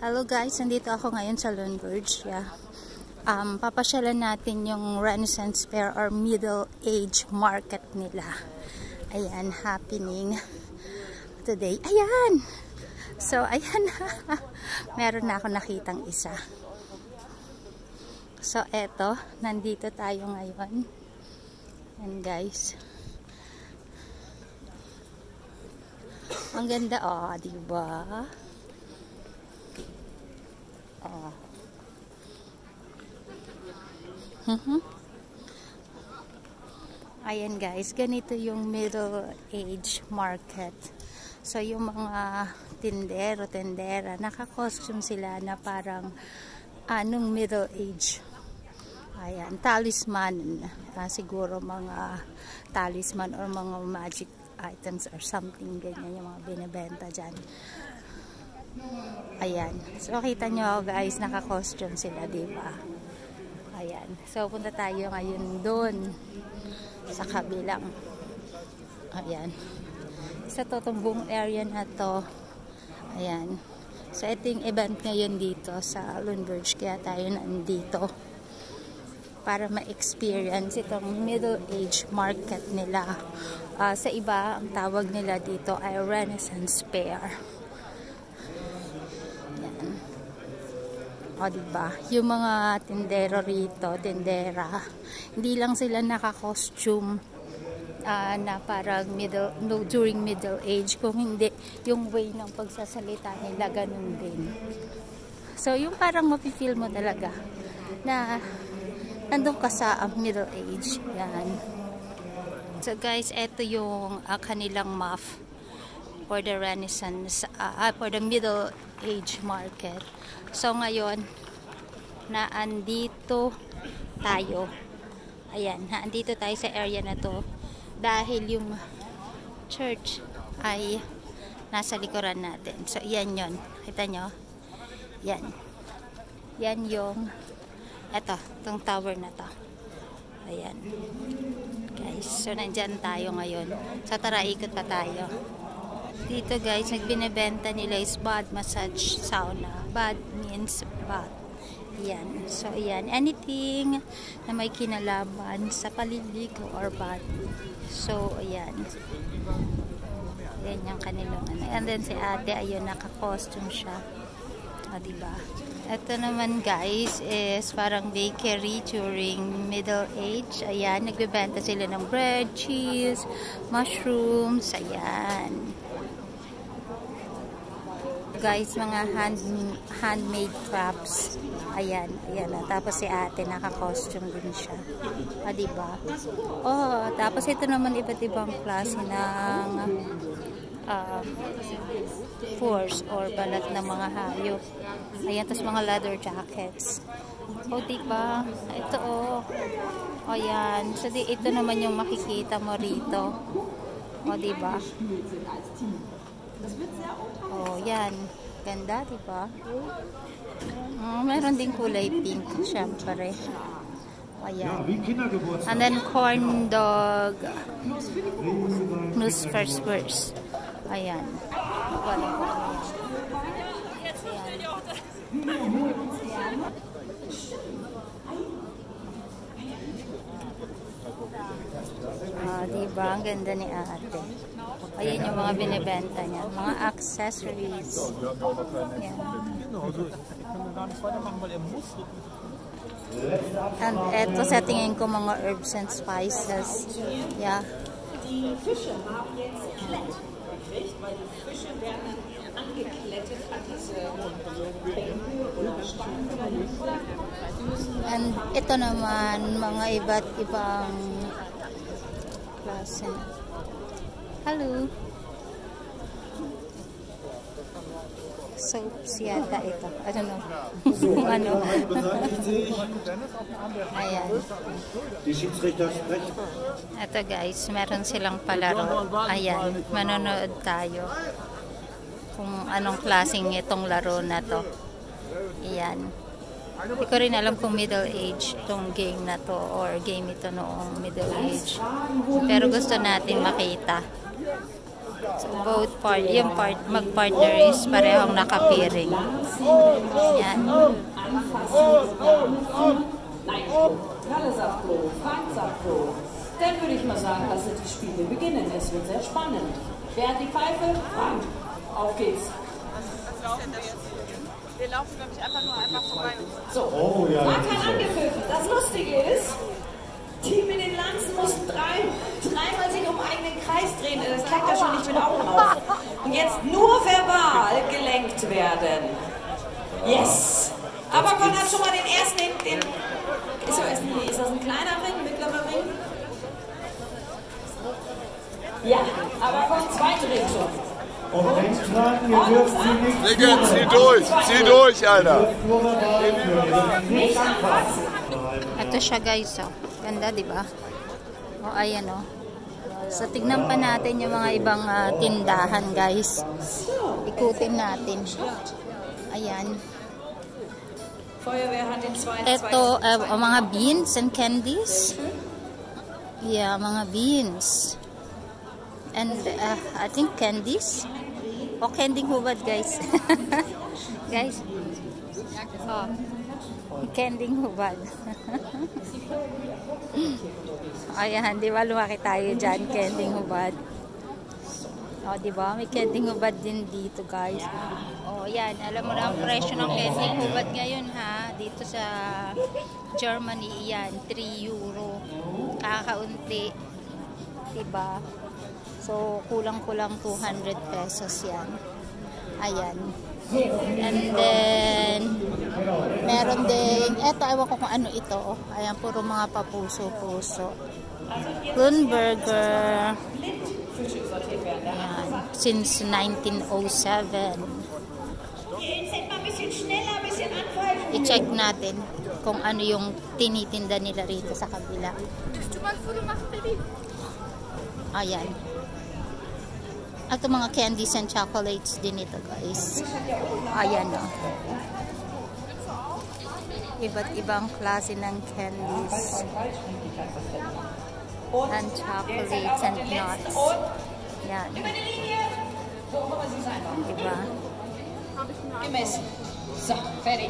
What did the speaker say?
Hello guys, nandito ako ngayon sa Lundberg. Yeah. Papasyalan natin yung Renaissance Fair or Middle Age Market nila. Ayan, happening today. Ayan! So, ayan. Meron na ako nakitang isa. So, eto. Nandito tayo ngayon. Ayan guys. Ang ganda, oh, diba? Oh. Ayan guys, ganito yung middle age market. So yung mga tindero, tendera, naka-costume sila na parang anong middle age. Ayan, talisman. Siguro mga talisman or mga magic items or something ganyan yung mga binibenta dyan. Ayan. So, kita nyo guys, naka-costume sila, diba? Ayan. So, punta tayo ngayon doon sa kabilang. Ayan. Sa totong buong area na to. Ayan. So, ito yung event ngayon dito sa Lundberg. Kaya tayo nandito para ma-experience itong middle age market nila. Sa iba, ang tawag nila dito ay Renaissance Fair. O, diba? Yung mga tindero rito, tindera, hindi lang sila naka-costume na parang during middle age. Kung hindi, yung way ng pagsasalita nila, ganun din. So, yung parang mapifeel mo talaga na nandun ka sa middle age. Yan. So, guys, eto yung kanilang map for the Renaissance, for the middle age market. So, ngayon, naandito tayo. Ayan, naandito tayo sa area na to dahil yung church ay nasa likuran natin. So, yan yon. Kita nyo? Yan. Yan yung itong tower na to. Ayan. Guys, so, nandyan tayo ngayon. So, tara, ikot pa tayo. Dito guys, nagbinibenta nila is bath, massage, sauna. Bath means bath. Ayan. So, ayan. Anything na may kinalaman sa paliligo or bath. So, ayan. Ayan yung kanilang ano. And then si ate, ayun, naka-costume siya. O, diba? Ito naman guys is parang bakery during middle age. Ayan, nagbibenta sila ng bread, cheese, mushrooms. Ayan. Guys, mga handmade crafts. Ayan, ayan. Tapos si ate, naka-costume din siya. Diba? Oh, tapos ito naman iba't ibang klase ng furs or balat ng mga hayop. Ayan, tapos mga leather jackets. O, diba? Ito, oh. O, yan. So, ito naman yung makikita mo rito. O, diba? Oh, yan. Ganda, diba? Meron din kulay pink, syempre. Ayan. And then, corn dog newspapers. Ayan. Diba? Ang ganda ni ate. Ayan yung mga binibenta niya. Mga accessories. Ayan. And eto sa tingin ko mga herbs and spices. Yeah. And ito naman mga iba't ibang klase. Hello. Soaps yata ito. I don't know. Ano? Ayan. Ito guys, meron silang palaro. Ayan, manonood tayo kung anong klaseng itong laro na to. Ayan. Hindi ko rin alam kung middle age itong game na to or game ito noong middle age. Pero gusto natin makita. So, both part, yung mag-partner is parehong nakapiring. Yan. Dann würde ich mal sagen, dass die Spiele beginnen. Es wird sehr spannend. Wer hat die Pfeife? Frank. Auf geht's. Wir laufen, glaube ich, einfach vorbei. So, Frank hat angepfiffen. Das Lustige ist, Team in den Lanzen mussten dreimal sich um eigenen Kreis drehen. Das klappt ja schon nicht mit Augen auf. Und jetzt nur verbal gelenkt werden. Yes! Abercon hat schon mal den ersten, ist das ein kleiner Ring, mittlerer Ring? Ja, Abercon, zweite Ring schon. Digga, zieh durch, Alter! Nicht anfassen! Ito siya guys, oh. Ganda, di ba? O, ayan, oh. So, tignan pa natin yung mga ibang tindahan, guys. Ikutin natin. Ayan. Ito, mga beans and candies. Yeah, mga beans. And, I think candies. O, candy hubad, guys. Guys. Oh. Kending hubad. Ayan, di ba lumaki tayo dyan, kending hubad. O, di ba? May kending hubad din dito, guys. O, yan. Alam mo na ang presyo ng kending hubad ngayon, ha? Dito sa Germany, yan. 3 euro. Kakaunti. Di ba? So, kulang-kulang 200 pesos yan. Ayan. And then, meron din, eto, ewan ko kung ano ito. Ayan, puro mga papuso-puso. Grünberger. Ayan, since 1907. I-check natin kung ano yung tinitinda nila rito sa kabila. Ayan. At mga candies and chocolates din ito, guys. Ayan, o. Iba't ibang klase ng candies and chocolates and nuts. Yan. Diba? Gemessen. So, fertig.